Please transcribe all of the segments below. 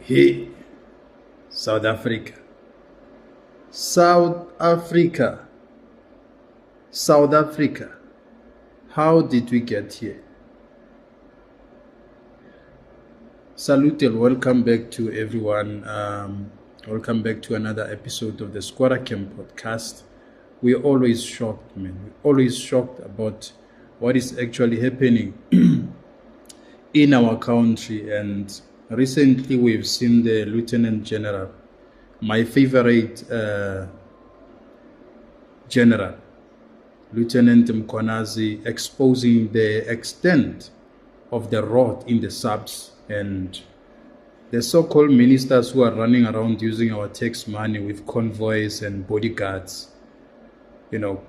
Hey, South Africa. South Africa. South Africa. How did we get here? Salute and welcome back to everyone. Welcome back to another episode of the Squatter Camp podcast. We're always shocked, man. We're always shocked about what is actually happening in our country. And recently we've seen the Lieutenant General, my favorite general, Lieutenant Mkhwanazi, exposing the extent of the rot in the SAPS and the so-called ministers who are running around using our tax money with convoys and bodyguards,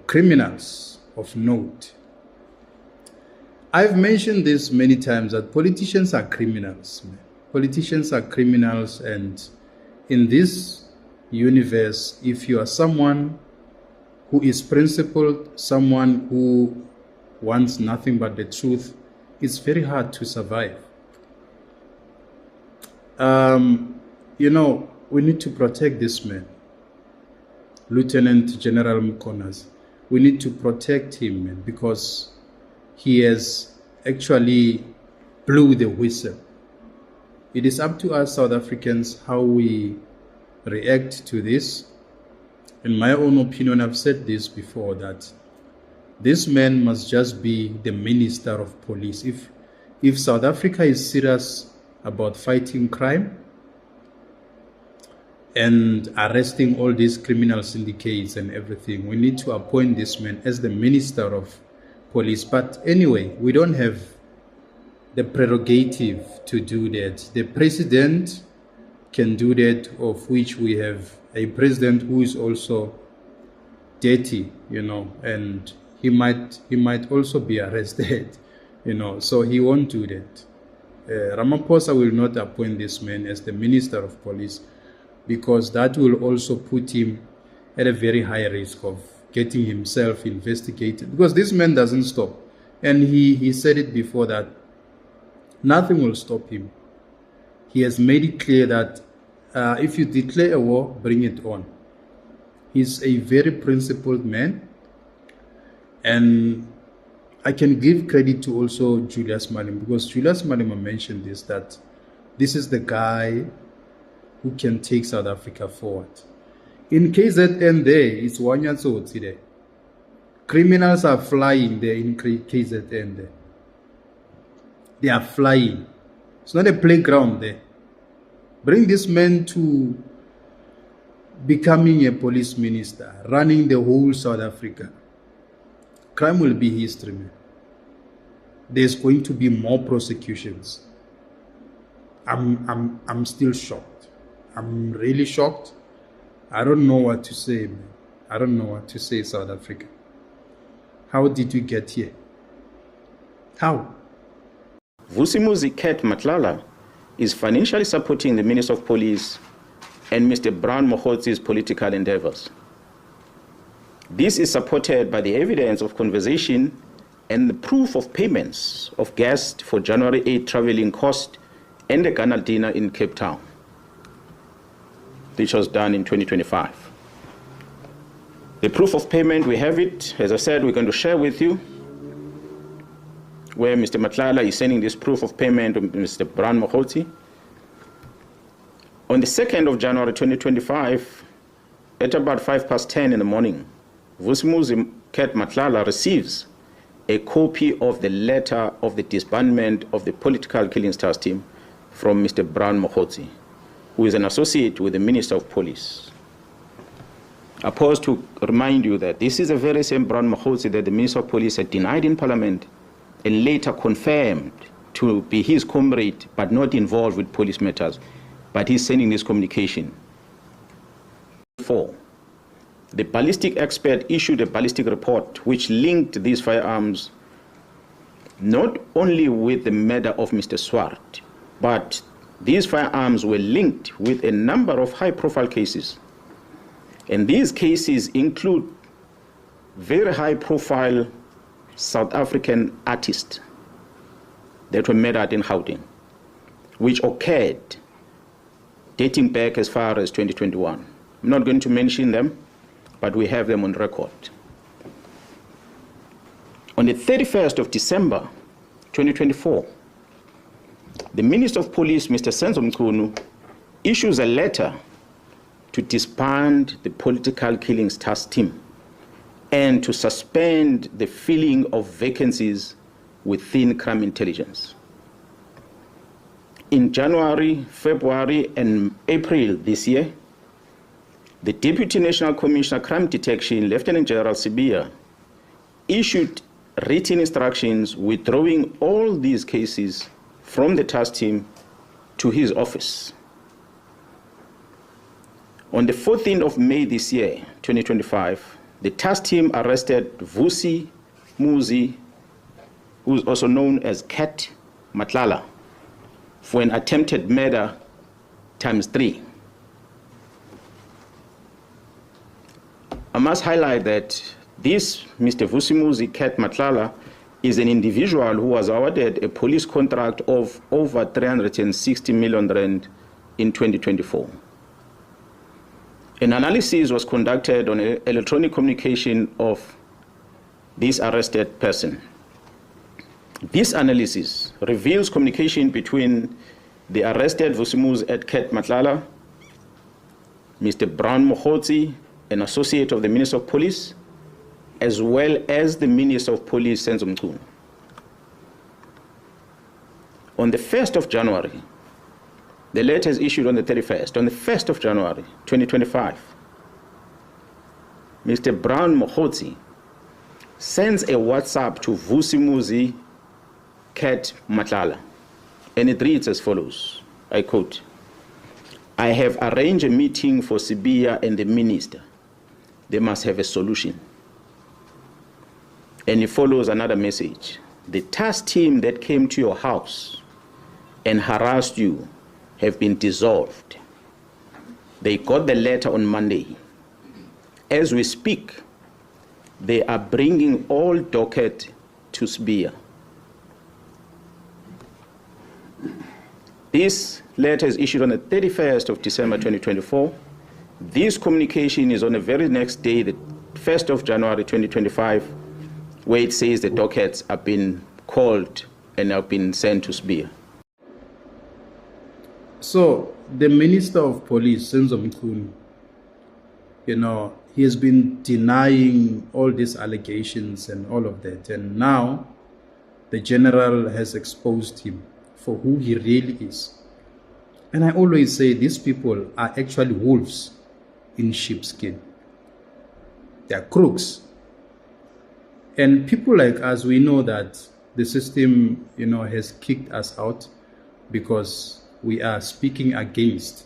criminals of note. I've mentioned this many times that politicians are criminals. Man. Politicians are criminals, and in this universe, if you are someone who is principled, someone who wants nothing but the truth, it's very hard to survive. We need to protect this man, Lieutenant General Mkhwanazi. We need to protect him, man, because he has actually blew the whistle. It is up to us South Africans how we react to this. In my own opinion, I've said this before, that this man must just be the Minister of Police. If South Africa is serious about fighting crime and arresting all these criminal syndicates and everything, we need to appoint this man as the Minister of Police. But anyway, we don't have the prerogative to do that. The president can do that, of which we have a president who is also dirty, and he might also be arrested, so he won't do that. Ramaphosa will not appoint this man as the Minister of Police, because that will also put him at a very high risk of getting himself investigated, because this man doesn't stop. And he said it before that nothing will stop him. He has made it clear that if you declare a war, bring it on. He's a very principled man, and I can give credit to also Julius Malema, because Julius Malema mentioned this, that this is the guy who can take South Africa forward. In KZN there, it's Wanyatsotsi there. Criminals are flying there in KZN there. They are flying. It's not a playground there. Bring this man to becoming a police minister, running the whole South Africa. Crime will be history, man. There's going to be more prosecutions. I'm still shocked. I'm really shocked. I don't know what to say, man. I don't know what to say, South Africa. How did we get here? How? Vusimuzi Nhlanhla is financially supporting the Minister of Police and Mr. Brown Mokhotzi's political endeavors. This is supported by the evidence of conversation and the proof of payments of guests for January 8 traveling cost and the Ghana dinner in Cape Town, which was done in 2025. The proof of payment, we have it. As I said, we're going to share with you where Mr. Nhlanhla is sending this proof of payment to Mr. Brown Mokhotzi. On the 2nd of January 2025, at about 10:05 in the morning, Vusimuzi Nhlanhla receives a copy of the letter of the disbandment of the political killing stars team from Mr. Brown Mokhotzi, who is an associate with the Minister of Police. I pause to remind you that this is the very same Brown Mokhotzi that the Minister of Police had denied in Parliament and later confirmed to be his comrade but not involved with police matters. But he's sending this communication. 4. The ballistic expert issued a ballistic report which linked these firearms not only with the murder of Mr. Swart, but these firearms were linked with a number of high-profile cases. And these cases include very high-profile South African artists that were murdered in Gauteng, which occurred dating back as far as 2021. I'm not going to mention them, but we have them on record. On the 31st of December 2024, the Minister of Police, Mr. Senzo Mchunu, issues a letter to disband the political killings task team and to suspend the filling of vacancies within crime intelligence. In January, February, and April this year, the Deputy National Commissioner Crime Detection, Lieutenant General Sibiya, issued written instructions withdrawing all these cases from the task team to his office. On the 14th of May this year, 2025, the task team arrested Vusi Muzi, who is also known as Cat Nhlanhla, for an attempted murder ×3. I must highlight that this Mr. Vusi Muzi Cat Nhlanhla is an individual who was awarded a police contract of over 360 million rand in 2024. An analysis was conducted on electronic communication of this arrested person. This analysis reveals communication between the arrested Vusimus at Cat Nhlanhla, Mr. Brown Mokhotsi, an associate of the Minister of Police, as well as the Minister of Police, Senzo Mchunu. On the 1st of January, the letter is issued on the 31st. On the 1st of January, 2025, Mr. Brown Mokhotsi sends a WhatsApp to Vusi Muzi Cat Nhlanhla, and it reads as follows, I quote, "I have arranged a meeting for Sibiya and the minister. They must have a solution." And it follows another message. "The task team that came to your house and harassed you have been dissolved. They got the letter on Monday. As we speak, they are bringing all docket to Sibiya." This letter is issued on the 31st of December 2024. This communication is on the very next day, the 1st of January 2025, where it says the dockets have been called and have been sent to Sibiya. So the Minister of Police, Senzo Mchunu, he has been denying all these allegations and all of that. And now the general has exposed him for who he really is. And I always say these people are actually wolves in sheepskin. They are crooks. And people like us, we know that the system, has kicked us out because we are speaking against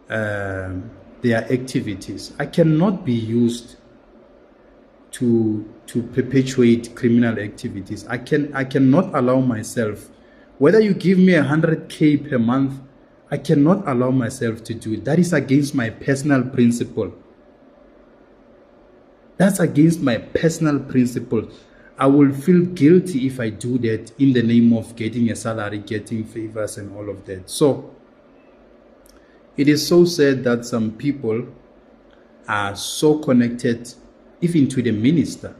their activities. I cannot be used to perpetuate criminal activities. I cannot allow myself, whether you give me 100K per month, I cannot allow myself to do it. That is against my personal principle. That's against my personal principle. I will feel guilty if I do that in the name of getting a salary, getting favors and all of that. So it is so sad that some people are so connected even to the minister.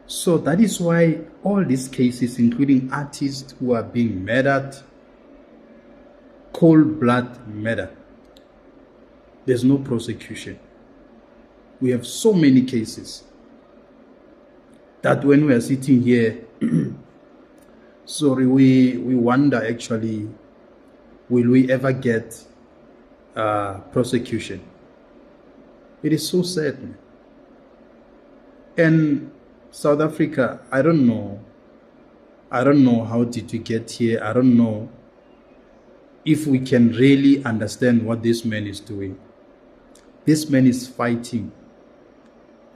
So that is why all these cases, including artists who are being murdered, cold blood murder, there's no prosecution. We have so many cases that when we are sitting here, we wonder actually, will we ever get prosecution? It is so sad, man. And South Africa, I don't know how did we get here. I don't know if we can really understand what this man is doing. This man is fighting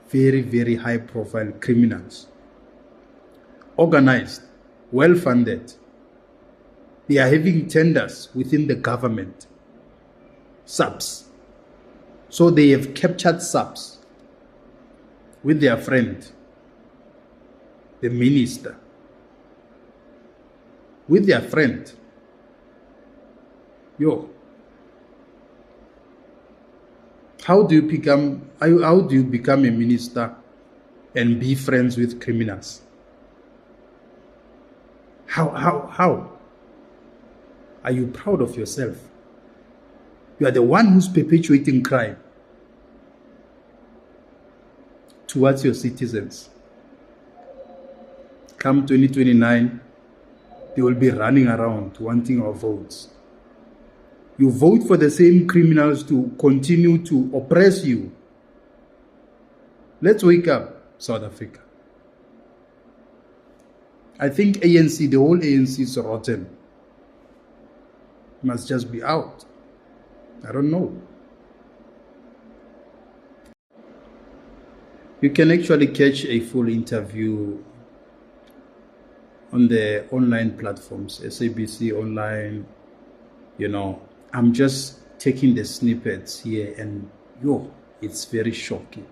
very, very high profile criminals. Organized, well funded. They are having tenders within the government. SAPS. So they have captured SAPS with their friend, the minister, with their friend. How do you become a minister and be friends with criminals? How? Are you proud of yourself? You are the one who's perpetuating crime towards your citizens. Come 2029, they will be running around wanting our votes. You vote for the same criminals to continue to oppress you. Let's wake up, South Africa. I think ANC, the whole ANC is rotten. Must just be out. I don't know. You can actually catch a full interview on the online platforms, SABC online. You know, I'm just taking the snippets here, and it's very shocking.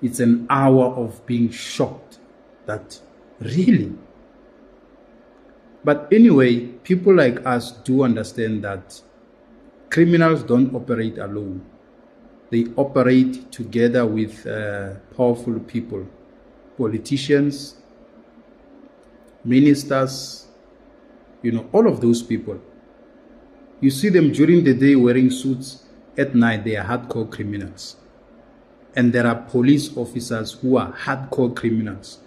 It's an hour of being shocked that really. But anyway, people like us do understand that criminals don't operate alone. They operate together with powerful people, politicians, ministers, all of those people. You see them during the day wearing suits. At night, they are hardcore criminals. And there are police officers who are hardcore criminals,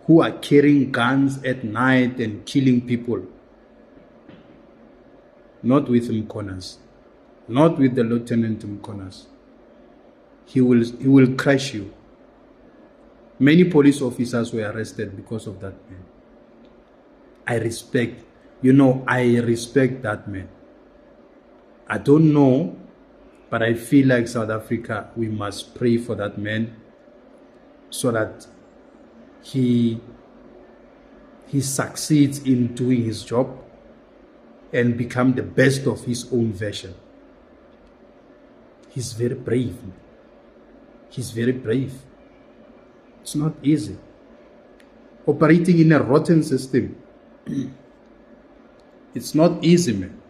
who are carrying guns at night and killing people. Not with Mkhwanazi. Not with the Lieutenant Mkhwanazi. He will crush you. Many police officers were arrested because of that man. I respect that man. I don't know, but I feel like South Africa, we must pray for that man so that he succeeds in doing his job and become the best of his own version. He's very brave. He's very brave. It's not easy. Operating in a rotten system. It's not easy, man.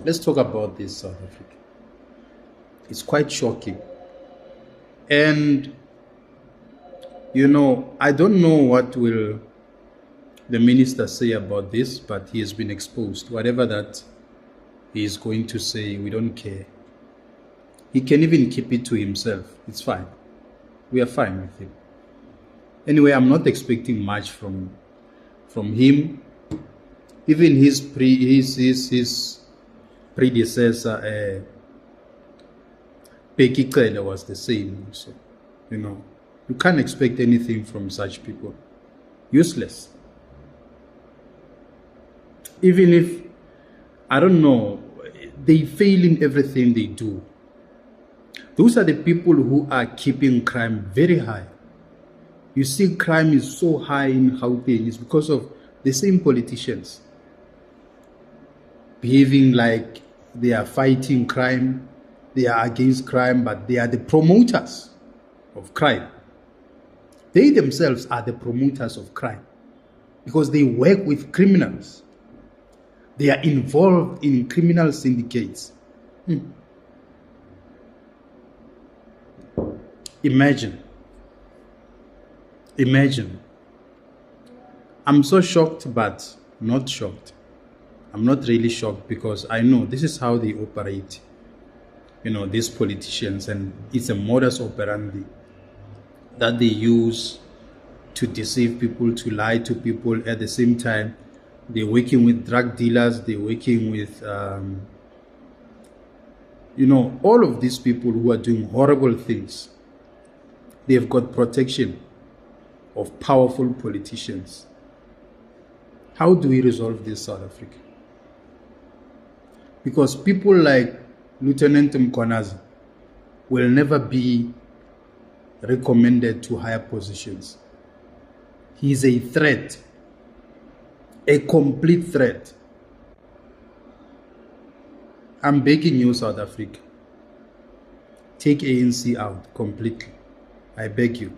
Let's talk about this, South Africa. It's quite shocking. And, I don't know what will the minister say about this, but he has been exposed. Whatever that he is going to say, we don't care. He can even keep it to himself. It's fine. We are fine with him. Anyway, I'm not expecting much from him. Even his predecessor, Bheki Cele, was the same. So, you can't expect anything from such people. Useless. Even if, I don't know, they fail in everything they do. Those are the people who are keeping crime very high. You see, crime is so high in Gauteng. It's because of the same politicians behaving like they are fighting crime, they are against crime, but they are the promoters of crime. They themselves are the promoters of crime because they work with criminals. They are involved in criminal syndicates. Imagine. I'm so shocked, but not shocked. I'm not really shocked because I know this is how they operate. These politicians, and it's a modus operandi that they use to deceive people, to lie to people. At the same time, they're working with drug dealers, they're working with, all of these people who are doing horrible things. They've got protection of powerful politicians. How do we resolve this, South Africa? Because people like Lieutenant Mkhwanazi will never be recommended to higher positions. He is a threat, a complete threat. I'm begging you, South Africa, take ANC out completely. I beg you.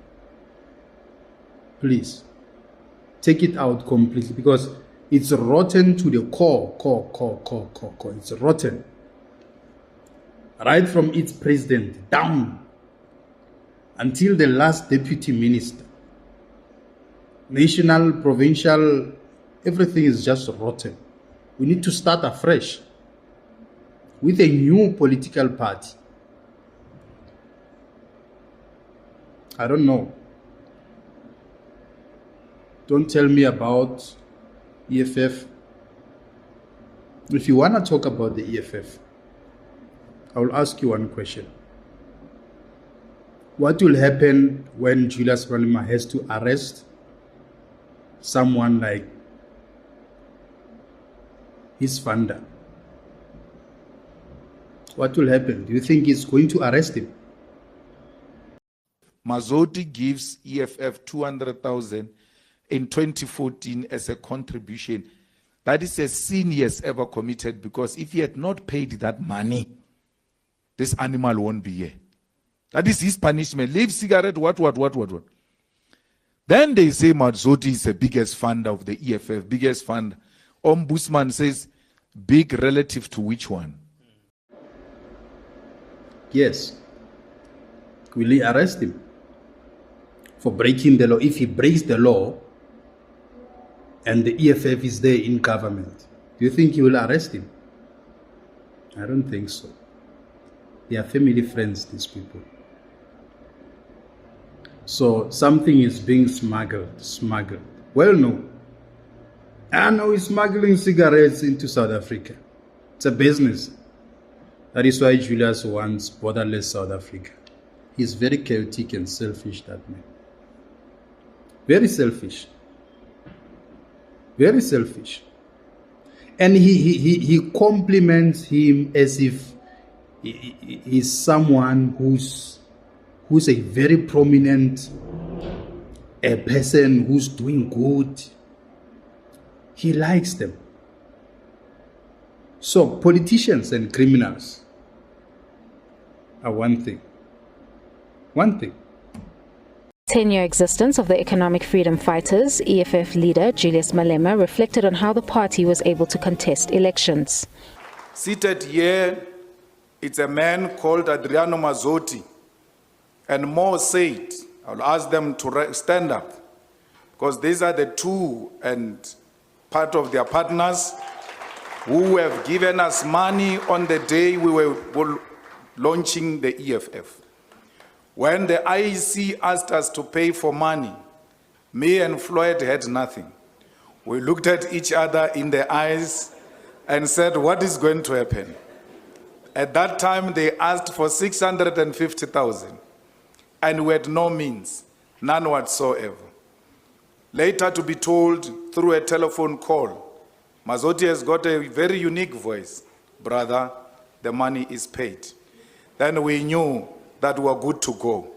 Please, take it out completely, because It's rotten to the core. It's rotten. Right from its president down until the last deputy minister. National, provincial, everything is just rotten. We need to start afresh with a new political party. I don't know. Don't tell me about EFF. If you want to talk about the EFF, I will ask you one question. What will happen when Julius Malema has to arrest someone like his funder? What will happen? Do you think he's going to arrest him? Mazzotti gives EFF 200,000 in 2014 as a contribution. That is a sin he has ever committed, because if he had not paid that money, this animal won't be here. That is his punishment. Leave cigarette, what. Then they say Mazzotti is the biggest funder of the EFF, biggest funder. Ombudsman says, big relative to which one? Yes. Will he arrest him for breaking the law? If he breaks the law and the EFF is there in government, do you think he will arrest him? I don't think so. They are family friends, these people. So something is being smuggled. Well, no. I know he's smuggling cigarettes into South Africa. It's a business. That is why Julius wants borderless South Africa. He's very chaotic and selfish, that man. Very selfish. Very selfish. And he compliments him as if he's someone who's a very prominent person who's doing good. He likes them. So politicians and criminals are one thing. One thing. 10-year existence of the Economic Freedom Fighters, EFF leader Julius Malema reflected on how the party was able to contest elections. Seated here, it's a man called Adriano Mazzotti, and more said. I'll ask them to stand up, because these are the two and part of their partners who have given us money on the day we were launching the EFF. When the IEC asked us to pay for money, me and Floyd had nothing. We looked at each other in the eyes and said, what is going to happen? At that time, they asked for 650,000, and we had no means, none whatsoever. Later to be told through a telephone call, Mazzotti has got a very unique voice. Brother, the money is paid. Then we knew that we were good to go.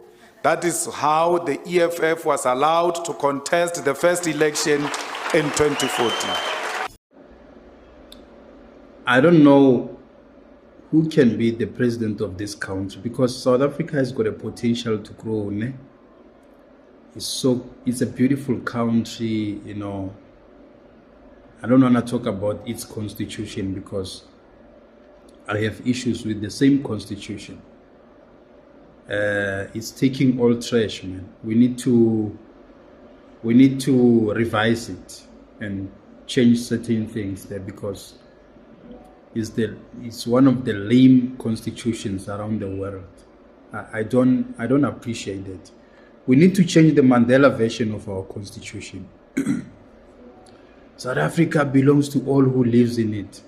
That is how the EFF was allowed to contest the first election in 2014. I don't know who can be the president of this country, because South Africa has got a potential to grow. It's a beautiful country, you know. I don't want to talk about its constitution because I have issues with the same constitution. It's taking all trash, man. We need to revise it and change certain things there, because it's one of the lame constitutions around the world. I don't appreciate it. We need to change the Mandela version of our constitution. South Africa belongs to all who lives in it.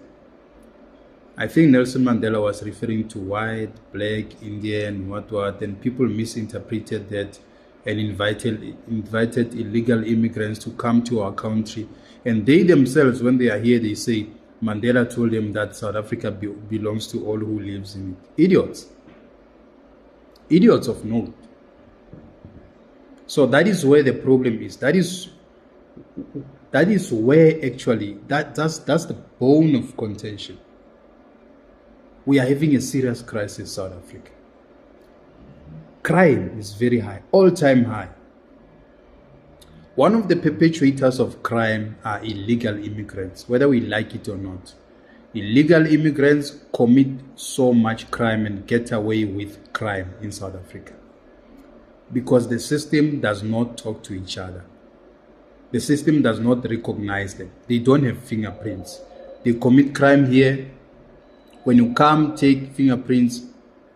I think Nelson Mandela was referring to white, black, Indian, what, and people misinterpreted that and invited illegal immigrants to come to our country. And they themselves, when they are here, they say, Mandela told them that South Africa belongs to all who lives in it. Idiots. Idiots of note. So that is where the problem is. That is where actually, that's the bone of contention. We are having a serious crisis in South Africa. Crime is very high, all-time high. One of the perpetuators of crime are illegal immigrants, whether we like it or not. Illegal immigrants commit so much crime and get away with crime in South Africa because the system does not talk to each other. The system does not recognize them. They don't have fingerprints. They commit crime here. When you come take fingerprints,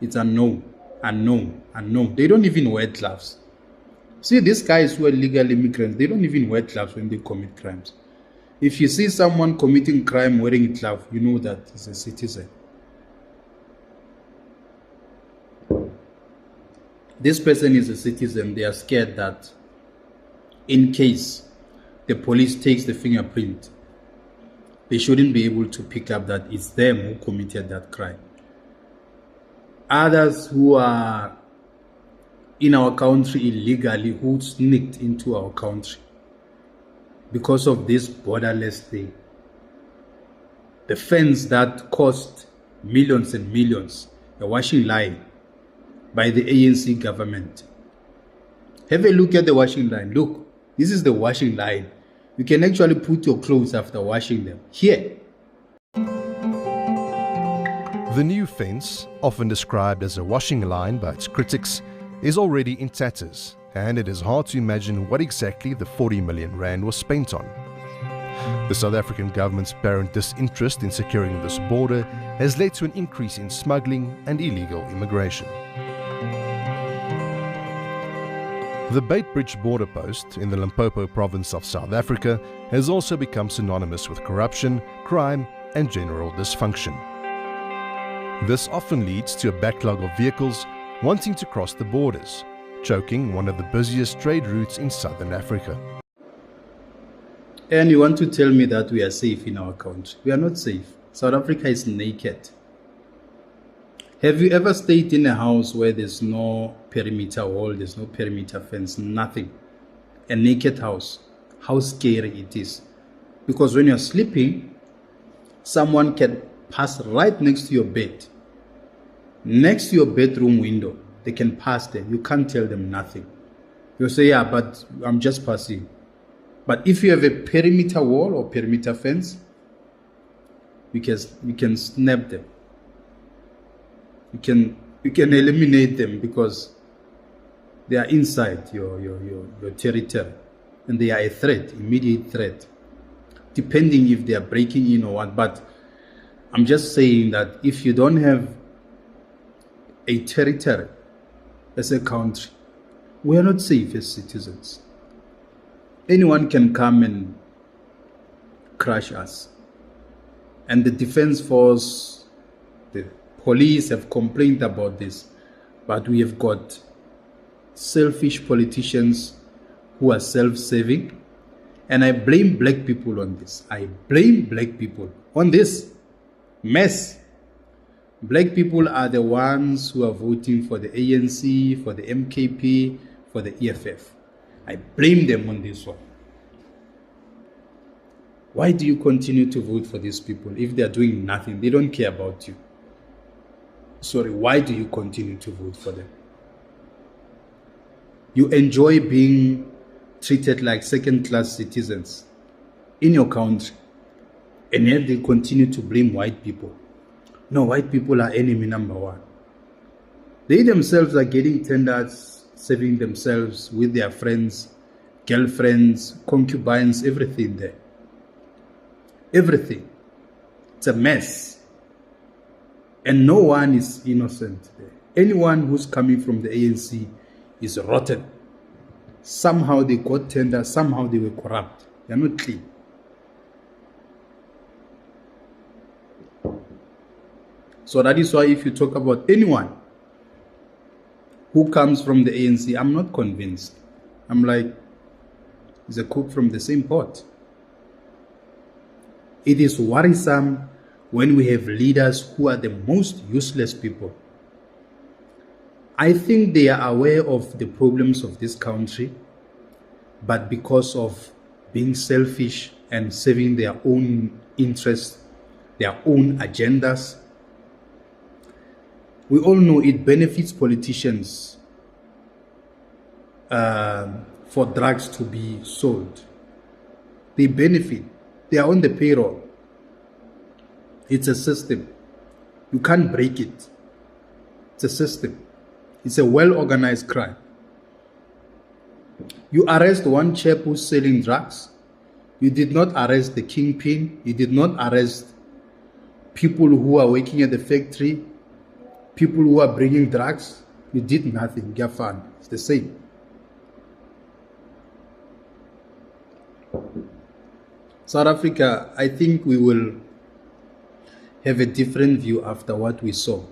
it's unknown, unknown, unknown. They don't even wear gloves. See, these guys who are illegal immigrants, they don't even wear gloves when they commit crimes. If you see someone committing crime wearing a glove, you know that he's a citizen. This person is a citizen. They are scared that in case the police takes the fingerprint, they shouldn't be able to pick up that it's them who committed that crime. Others who are in our country illegally, who sneaked into our country because of this borderless thing. The fence that cost millions and millions, a washing line by the ANC government. Have a look at the washing line. Look, this is the washing line. You can actually put your clothes after washing them. Here. The new fence, often described as a washing line by its critics, is already in tatters, and it is hard to imagine what exactly the 40 million rand was spent on. The South African government's apparent disinterest in securing this border has led to an increase in smuggling and illegal immigration. The Beitbridge border post in the Limpopo province of South Africa has also become synonymous with corruption, crime, and general dysfunction. This often leads to a backlog of vehicles wanting to cross the borders, choking one of the busiest trade routes in southern Africa. And you want to tell me that we are safe in our country? We are not safe. South Africa is naked. Have you ever stayed in a house where there's no perimeter wall, there's no perimeter fence, nothing? A naked house. How scary it is. Because when you're sleeping, someone can pass right next to your bed. Next to your bedroom window. They can pass there. You can't tell them nothing. You'll say, yeah, but I'm just passing. But if you have a perimeter wall or perimeter fence, you can snap them. You can eliminate them because they are inside your territory and they are a threat, immediate threat, depending if they are breaking in or what. But I'm just saying that if you don't have a territory as a country, we are not safe as citizens. Anyone can come and crush us. And the defense force, the police have complained about this, but we have got selfish politicians who are self-serving, and I blame black people on this. I blame black people on this mess. Black people are the ones who are voting for the ANC, for the MKP, for the EFF. I blame them on this one. Why do you continue to vote for these people if they are doing nothing? They don't care about you. Sorry, why do you continue to vote for them? You enjoy being treated like second-class citizens in your country, and yet they continue to blame white people. No, white people are enemy number one. They themselves are getting tenders, saving themselves with their friends, girlfriends, concubines, everything there. Everything. It's a mess. And no one is innocent there. Anyone who's coming from the ANC is rotten. Somehow they got tender, somehow they were corrupt. They are not clean. So that is why if you talk about anyone who comes from the ANC, I'm not convinced. I'm like, he's a cook from the same pot. It is worrisome when we have leaders who are the most useless people. I think they are aware of the problems of this country, but because of being selfish and serving their own interests, their own agendas, we all know it benefits politicians for drugs to be sold. They benefit. They are on the payroll. It's a system. You can't break it. It's a system. It's a well-organized crime. You arrest one chap who's selling drugs. You did not arrest the kingpin. You did not arrest people who are working at the factory, people who are bringing drugs. You did nothing. You're fine. It's the same. South Africa, I think we will have a different view after what we saw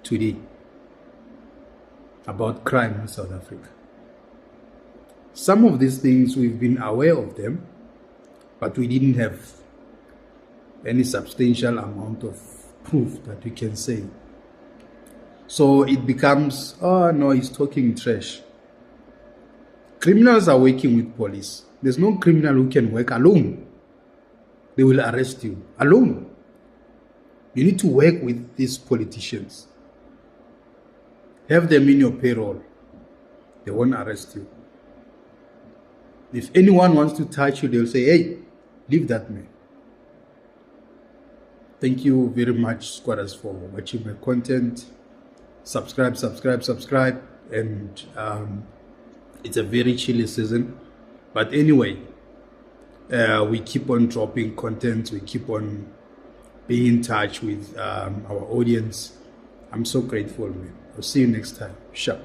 today about crime in South Africa. Some of these things we've been aware of them, but we didn't have any substantial amount of proof that we can say. So it becomes, oh no, he's talking trash. Criminals are working with police. There's no criminal who can work alone. They will arrest you alone. You need to work with these politicians. Have them in your payroll. They won't arrest you. If anyone wants to touch you, they'll say, hey, leave that man. Thank you very much, squatters, for watching my content. Subscribe. And it's a very chilly season. But anyway, we keep on dropping content. We keep on being in touch with our audience. I'm so grateful, man. I'll see you next time. Sure.